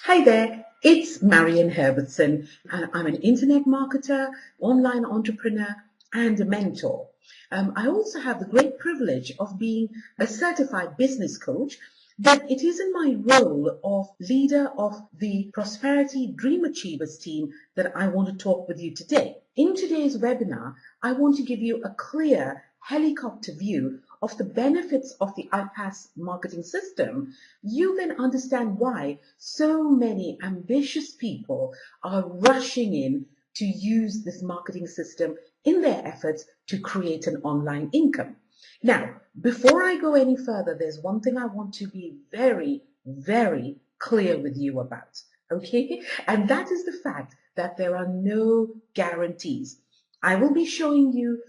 Hi there, it's Marian Herbertson, and I'm an internet marketer, online entrepreneur, and a mentor. I also have the great privilege of being a certified business coach, but it is in my role of leader of the Prosperity Dream Achievers team that I want to talk with you today. In today's webinar, I want to give you a clear helicopter view of the benefits of the iPaaS marketing system. You then understand why so many ambitious people are rushing in to use this marketing system in their efforts to create an online income. Now, before I go any further, there's one thing I want to be very, very clear with you about, okay? And that is the fact that there are no guarantees. I will be showing you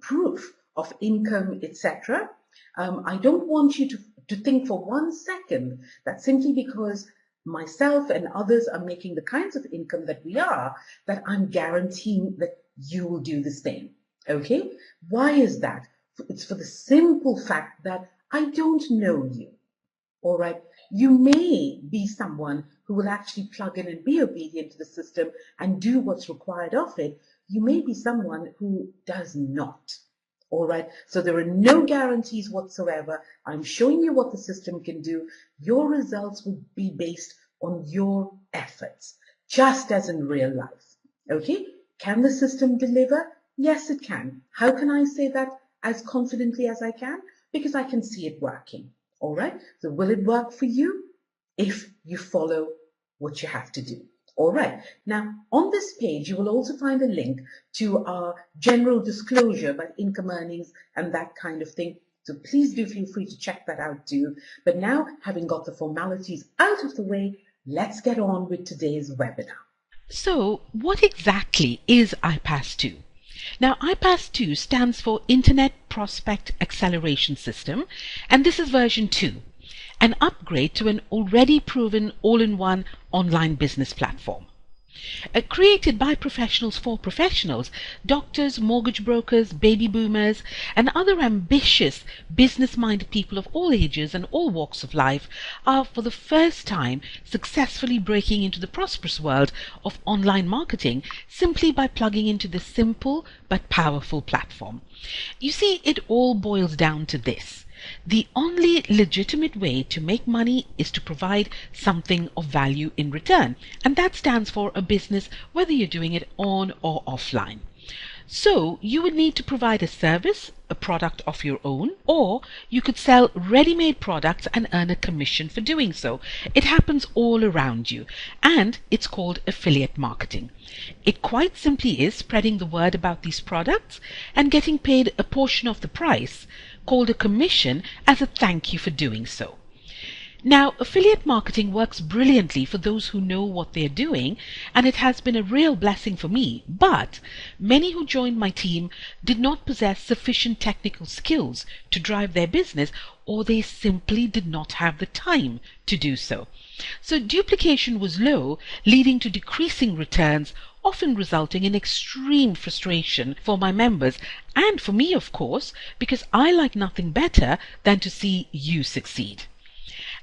proof of income, etc. I don't want you to think for 1 second that simply because myself and others are making the kinds of income that we are, that I'm guaranteeing that you will do the same. Okay? Why is that? It's for the simple fact that I don't know you. All right? You may be someone who will actually plug in and be obedient to the system and do what's required of it. You may be someone who does not. All right, so there are no guarantees whatsoever. I'm showing you what the system can do. Your results will be based on your efforts, just as in real life. Okay, can the system deliver? Yes, it can. How can I say that as confidently as I can? Because I can see it working. All right, so will it work for you if you follow what you have to do? All right, now on this page, you will also find a link to our general disclosure about income earnings and that kind of thing. So please do feel free to check that out too. But now, having got the formalities out of the way, let's get on with today's webinar. So, what exactly is iPaaS 2? Now, iPaaS 2 stands for Internet Prospect Acceleration System, and this is version 2, an upgrade to an already proven all-in-one online business platform. Created by professionals for professionals, doctors, mortgage brokers, baby boomers, and other ambitious, business-minded people of all ages and all walks of life are for the first time successfully breaking into the prosperous world of online marketing simply by plugging into this simple but powerful platform. You see, it all boils down to this. The only legitimate way to make money is to provide something of value in return, and that stands for a business whether you're doing it on or offline. So you would need to provide a service, a product of your own, or you could sell ready-made products and earn a commission for doing so. It happens all around you, and it's called affiliate marketing. It quite simply is spreading the word about these products and getting paid a portion of the price, called a commission, as a thank you for doing so. Now, affiliate marketing works brilliantly for those who know what they're doing, and it has been a real blessing for me, but many who joined my team did not possess sufficient technical skills to drive their business, or they simply did not have the time to do so. So duplication was low, leading to decreasing returns, often resulting in extreme frustration for my members and for me, of course, because I like nothing better than to see you succeed.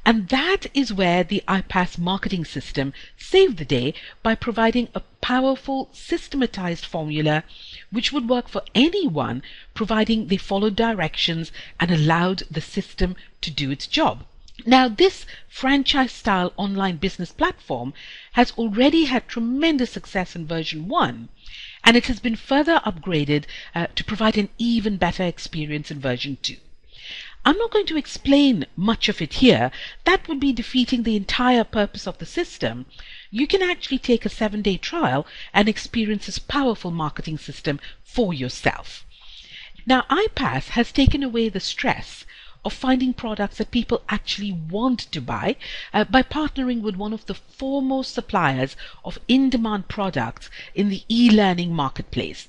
And that is where the iPaaS marketing system saved the day by providing a powerful, systematized formula which would work for anyone, providing they followed directions and allowed the system to do its job. Now, this franchise-style online business platform has already had tremendous success in version 1, and it has been further upgraded to provide an even better experience in version 2. I'm not going to explain much of it here. That would be defeating the entire purpose of the system. You can actually take a 7-day trial and experience this powerful marketing system for yourself. Now, iPaaS has taken away the stress of finding products that people actually want to buy by partnering with one of the foremost suppliers of in-demand products in the e-learning marketplace.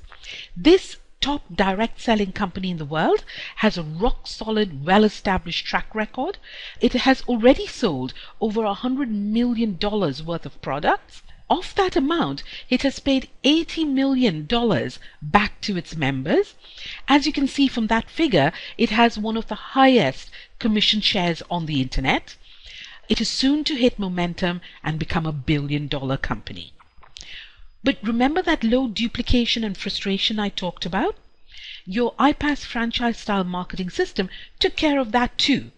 This top direct selling company in the world has a rock solid, well-established track record. It has already sold over $100 million worth of products. Of that amount, it has paid $80 million back to its members. As you can see from that figure, it has one of the highest commission shares on the internet. it is soon to hit momentum and become a billion-dollar company. But remember that low duplication and frustration I talked about? Your iPaaS franchise-style marketing system took care of that too,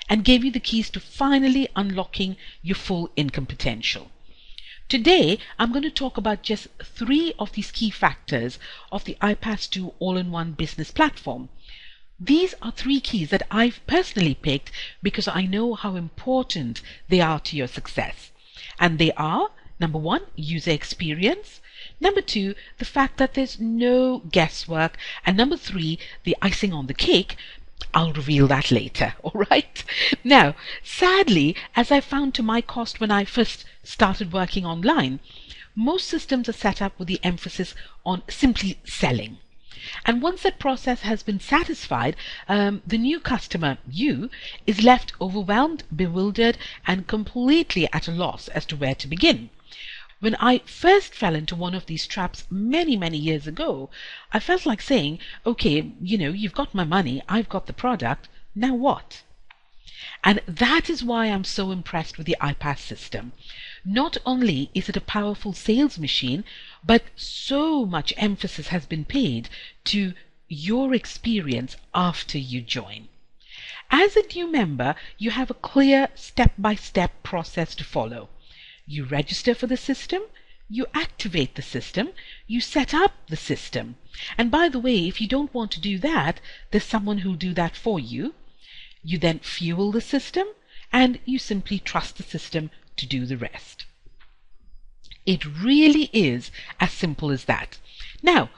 and gave you the keys to finally unlocking your full income potential. Today, I'm going to talk about just 3 of these key factors of the iPaaS 2 all-in-one business platform. These are 3 keys that I've personally picked because I know how important they are to your success. And they are, number 1, user experience. Number 2, the fact that there's no guesswork. And number 3, the icing on the cake. I'll reveal that later, all right? Now, sadly, as I found to my cost when I first started working online, most systems are set up with the emphasis on simply selling. And once that process has been satisfied, the new customer, you, is left overwhelmed, bewildered, and completely at a loss as to where to begin. When I first fell into one of these traps many years ago, I felt like saying, okay, you've got my money, I've got the product, now what? And that is why I'm so impressed with the iPaaS system. Not only is it a powerful sales machine, but so much emphasis has been paid to your experience after you join. As a new member, you have a clear step-by-step process to follow. You register for the system, you activate the system, you set up the system. And by the way, if you don't want to do that, there's someone who'll do that for you. You then fuel the system, and you simply trust the system to do the rest. It really is as simple as that. Now,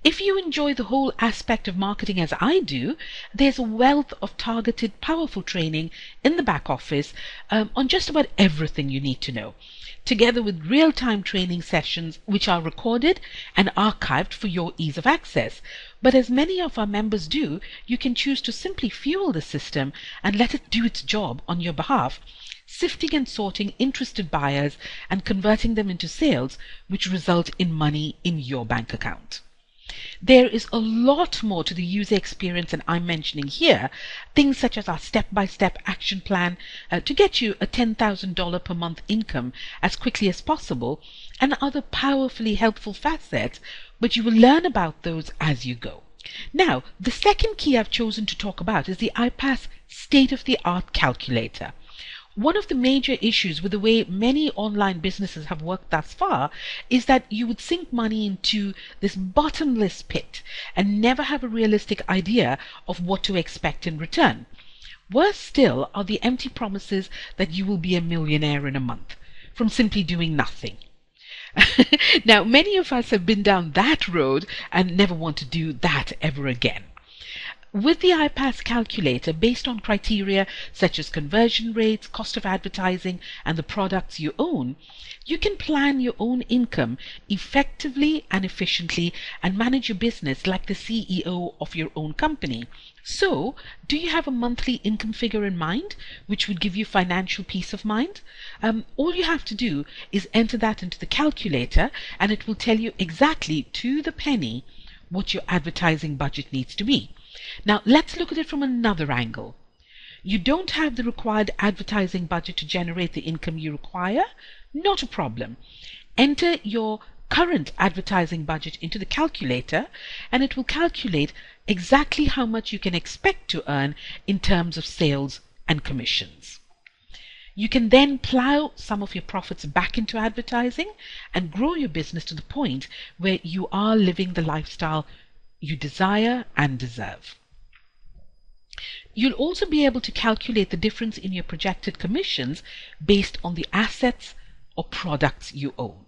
if you enjoy the whole aspect of marketing as I do, there's a wealth of targeted, powerful training in the back office on just about everything you need to know, together with real-time training sessions which are recorded and archived for your ease of access. But as many of our members do, you can choose to simply fuel the system and let it do its job on your behalf, sifting and sorting interested buyers and converting them into sales, which result in money in your bank account. There is a lot more to the user experience than I'm mentioning here, things such as our step-by-step action plan to get you a $10,000 per month income as quickly as possible, and other powerfully helpful facets, but you will learn about those as you go. Now, the second key I've chosen to talk about is the iPaaS state-of-the-art calculator. One of the major issues with the way many online businesses have worked thus far is that you would sink money into this bottomless pit and never have a realistic idea of what to expect in return. Worse still are the empty promises that you will be a millionaire in a month from simply doing nothing. Now, many of us have been down that road and never want to do that ever again. With the iPaaS calculator, based on criteria such as conversion rates, cost of advertising, and the products you own, you can plan your own income effectively and efficiently and manage your business like the CEO of your own company. So, do you have a monthly income figure in mind, which would give you financial peace of mind? All you have to do is enter that into the calculator, and it will tell you exactly to the penny what your advertising budget needs to be. Now, let's look at it from another angle. You don't have the required advertising budget to generate the income you require? Not a problem. Enter your current advertising budget into the calculator, and it will calculate exactly how much you can expect to earn in terms of sales and commissions. You can then plow some of your profits back into advertising and grow your business to the point where you are living the lifestyle you desire and deserve. You'll also be able to calculate the difference in your projected commissions based on the assets or products you own.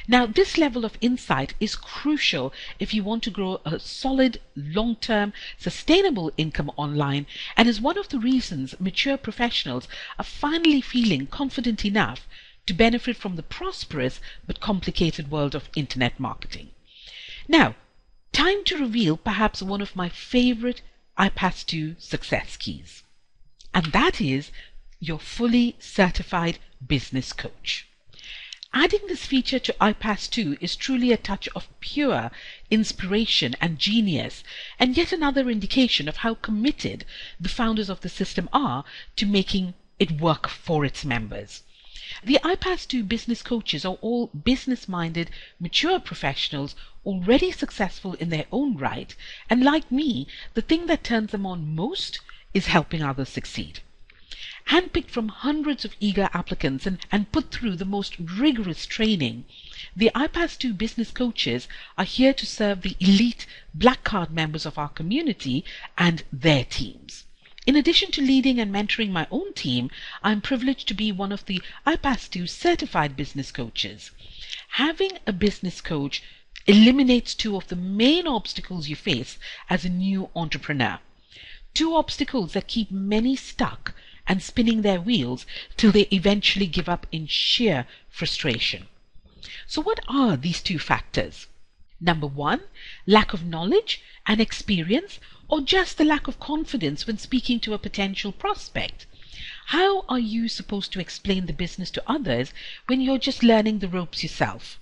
Now, this level of insight is crucial if you want to grow a solid, long-term, sustainable income online, and is one of the reasons mature professionals are finally feeling confident enough to benefit from the prosperous but complicated world of internet marketing. Now, time to reveal perhaps one of my favorite iPaaS 2 success keys, and that is your fully certified business coach. Adding this feature to iPaaS 2 is truly a touch of pure inspiration and genius, and yet another indication of how committed the founders of the system are to making it work for its members. The iPass2 business coaches are all business-minded, mature professionals already successful in their own right, and like me, the thing that turns them on most is helping others succeed. Handpicked from hundreds of eager applicants and put through the most rigorous training, the iPass2 business coaches are here to serve the elite Black Card members of our community and their teams. In addition to leading and mentoring my own team, I'm privileged to be one of the iPass2 certified business coaches. Having a business coach eliminates two of the main obstacles you face as a new entrepreneur. Two obstacles that keep many stuck and spinning their wheels till they eventually give up in sheer frustration. So what are these two factors? Number one, lack of knowledge and experience, or just the lack of confidence when speaking to a potential prospect. How are you supposed to explain the business to others when you're just learning the ropes yourself?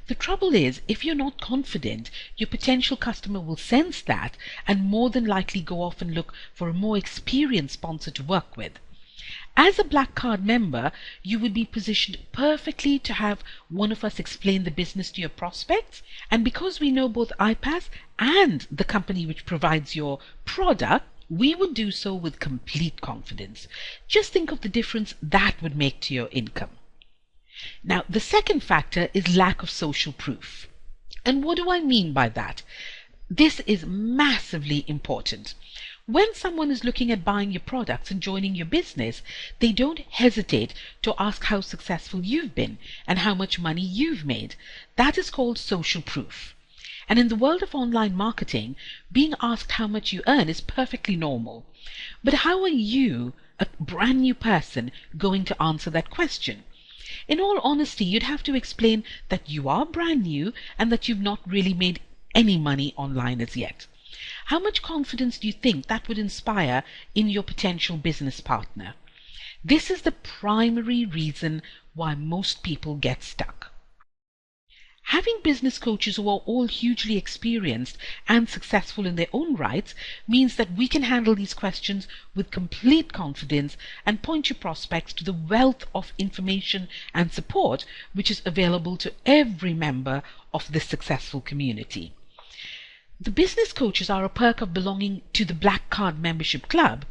The trouble is, if you're not confident, your potential customer will sense that and more than likely go off and look for a more experienced sponsor to work with. As a Black Card member, you would be positioned perfectly to have one of us explain the business to your prospects, and because we know both iPass and the company which provides your product, we would do so with complete confidence. Just think of the difference that would make to your income. Now, the second factor is lack of social proof. And what do I mean by that? This is massively important. When someone is looking at buying your products and joining your business, they don't hesitate to ask how successful you've been and how much money you've made. That is called social proof. And in the world of online marketing, being asked how much you earn is perfectly normal. But how are you, a brand new person, going to answer that question? In all honesty, you'd have to explain that you are brand new and that you've not really made any money online as yet. How much confidence do you think that would inspire in your potential business partner? This is the primary reason why most people get stuck. Having business coaches who are all hugely experienced and successful in their own rights means that we can handle these questions with complete confidence and point your prospects to the wealth of information and support which is available to every member of this successful community. The business coaches are a perk of belonging to the Black Card membership club.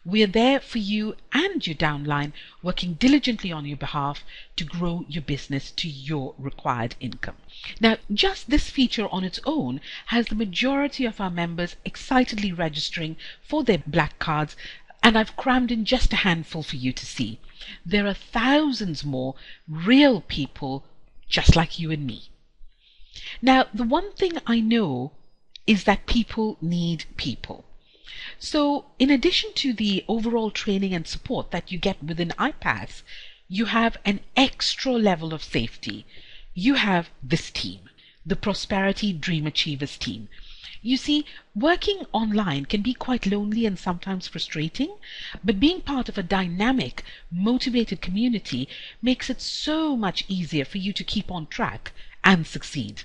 We are there for you and your downline, working diligently on your behalf to grow your business to your required income. Now, just this feature on its own has the majority of our members excitedly registering for their Black Cards, and I've crammed in just a handful for you to see. There are thousands more real people just like you and me. Now, the one thing I know is that people need people. So in addition to the overall training and support that you get within iPass, you have an extra level of safety. You have this team, the Prosperity Dream Achievers team. You see, working online can be quite lonely and sometimes frustrating, but being part of a dynamic, motivated community makes it so much easier for you to keep on track and succeed.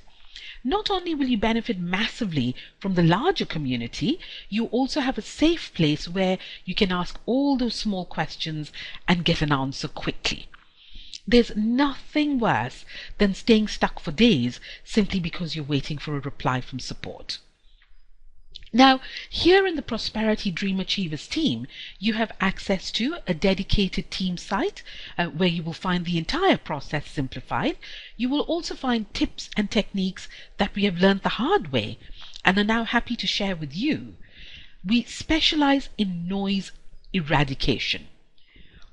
Not only will you benefit massively from the larger community, you also have a safe place where you can ask all those small questions and get an answer quickly. There's nothing worse than staying stuck for days simply because you're waiting for a reply from support. Now, here in the Prosperity Dream Achievers team, you have access to a dedicated team site where you will find the entire process simplified. You will also find tips and techniques that we have learned the hard way and are now happy to share with you. We specialize in noise eradication.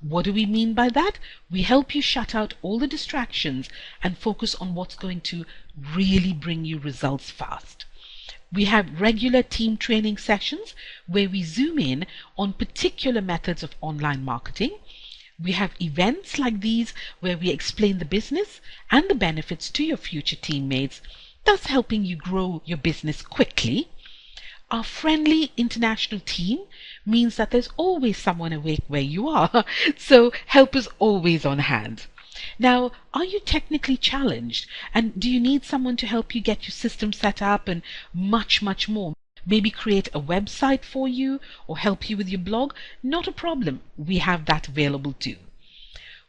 What do we mean by that? We help you shut out all the distractions and focus on what's going to really bring you results fast. We have regular team training sessions where we zoom in on particular methods of online marketing. We have events like these where we explain the business and the benefits to your future teammates, thus helping you grow your business quickly. Our friendly international team means that there's always someone awake where you are, so help is always on hand. Now, are you technically challenged and do you need someone to help you get your system set up and much more? maybe create a website for you or help you with your blog, not a problem. We have that available too.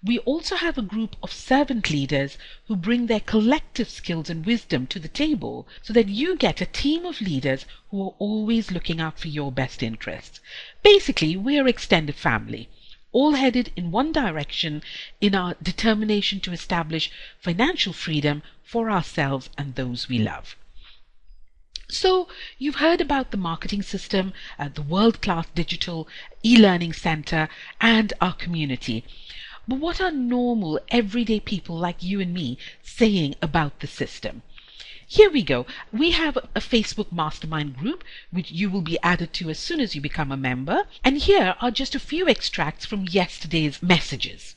We also have a group of servant leaders who bring their collective skills and wisdom to the table so that you get a team of leaders who are always looking out for your best interests. Basically, we're extended family, all headed in one direction in our determination to establish financial freedom for ourselves and those we love. So you've heard about the marketing system, the world-class digital e-learning center, and our community. But what are normal, everyday people like you and me saying about the system? Here we go. We have a Facebook mastermind group, which you will be added to as soon as you become a member. And here are just a few extracts from yesterday's messages.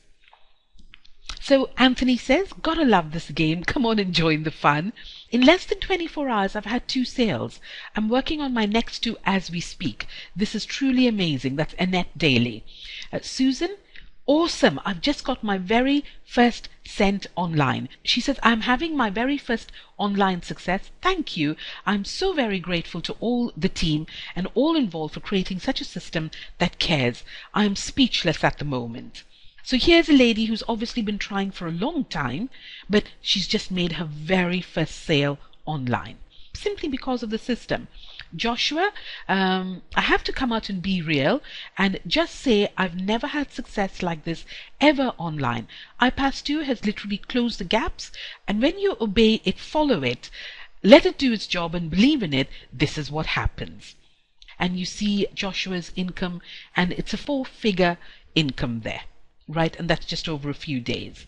So Anthony says, gotta love this game. Come on and join the fun. In less than 24 hours, I've had 2 sales. I'm working on my next 2 as we speak. This is truly amazing. That's Annette Daly. Susan, awesome. I've just got my very first sent online. She says, I'm having my very first online success. Thank you. I'm so very grateful to all the team and all involved for creating such a system that cares. I'm speechless at the moment. So here's a lady who's obviously been trying for a long time, but she's just made her very first sale online simply because of the system. Joshua, I have to come out and be real and just say I've never had success like this ever online. iPass2 has literally closed the gaps, and when you obey it, follow it, let it do its job and believe in it, this is what happens. And you see Joshua's income, and it's a 4-figure income there. Right, and that's just over a few days.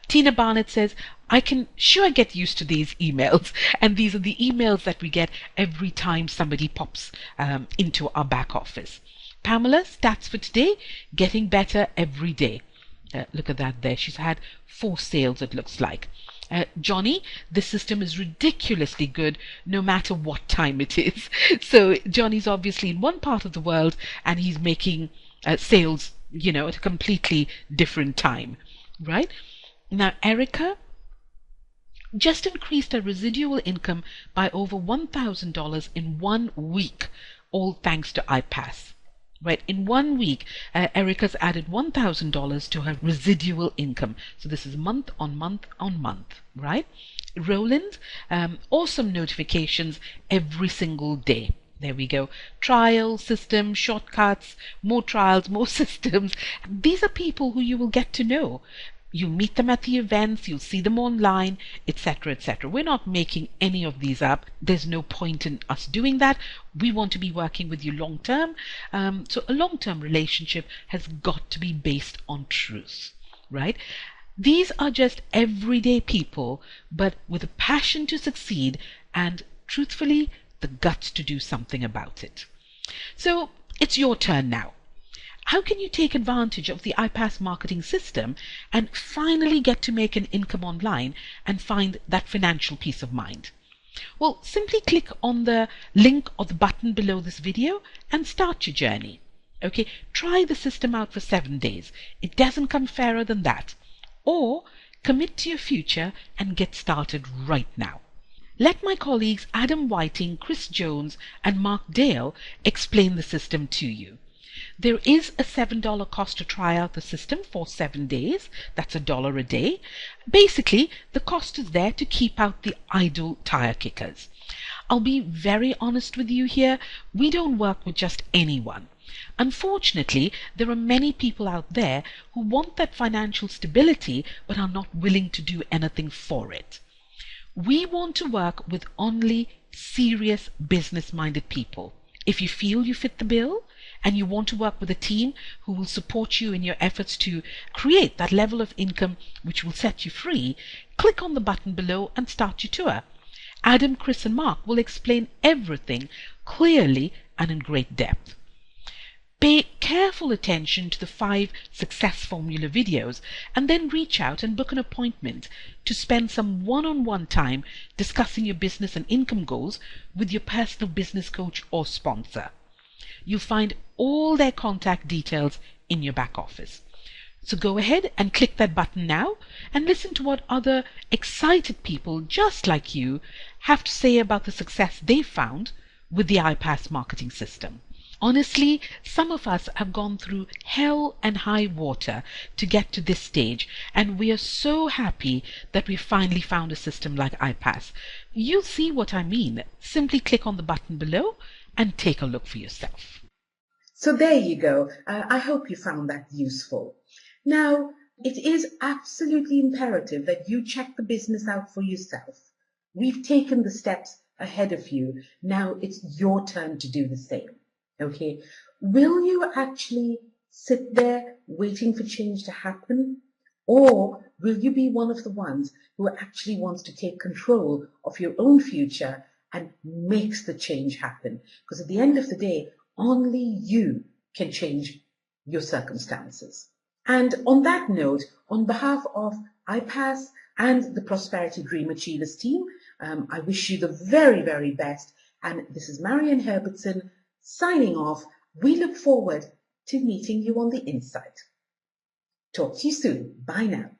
Tina Barnett says, I can sure get used to these emails, and these are the emails that we get every time somebody pops into our back office. Pamela, stats for today, getting better every day. Look at that there. She's had 4 sales, it looks like. Johnny, this system is ridiculously good no matter what time it is. So Johnny's obviously in one part of the world and he's making sales, you know, at a completely different time, right? Now, Erica just increased her residual income by over $1,000 in 1 week, all thanks to iPass. Right, in 1 week, Erica's added $1,000 to her residual income. So this is month on month on month, right? Roland, awesome notifications every single day. There we go. Trial, system, shortcuts, more trials, more systems. These are people who you will get to know. You meet them at the events, you'll see them online, etc., etc. We're not making any of these up. There's no point in us doing that. We want to be working with you long term. So a long-term relationship has got to be based on truth, right? These are just everyday people, but with a passion to succeed and, truthfully, the guts to do something about it. So it's your turn now. How can you take advantage of the iPass marketing system and finally get to make an income online and find that financial peace of mind? Well, simply click on the link or the button below this video and start your journey. Okay, try the system out for 7 days. It doesn't come fairer than that. Or commit to your future and get started right now. Let my colleagues Adam Whiting, Chris Jones, and Mark Dale explain the system to you. There is a $7 cost to try out the system for 7 days. That's $1 a day. Basically, the cost is there to keep out the idle tire kickers. I'll be very honest with you here. We don't work with just anyone. Unfortunately, there are many people out there who want that financial stability but are not willing to do anything for it. We want to work with only serious business-minded people. If you feel you fit the bill and you want to work with a team who will support you in your efforts to create that level of income which will set you free, click on the button below and start your tour. Adam, Chris and Mark will explain everything clearly and in great depth. Pay careful attention to the 5 success formula videos and then reach out and book an appointment to spend some one-on-one time discussing your business and income goals with your personal business coach or sponsor. You'll find all their contact details in your back office. So go ahead and click that button now and listen to what other excited people just like you have to say about the success they found with the iPass marketing system. Honestly, some of us have gone through hell and high water to get to this stage, and we are so happy that we finally found a system like iPass. You'll see what I mean. Simply click on the button below and take a look for yourself. So there you go. I hope you found that useful. Now, it is absolutely imperative that you check the business out for yourself. We've taken the steps ahead of you. Now it's your turn to do the same. Okay? Will you actually sit there waiting for change to happen? Or will you be one of the ones who actually wants to take control of your own future and makes the change happen? Because at the end of the day, only you can change your circumstances. And on that note, on behalf of iPass and the Prosperity Dream Achievers team, I wish you the very, very best. And this is Marian Herbertson signing off. We look forward to meeting you on the inside. Talk to you soon. Bye now.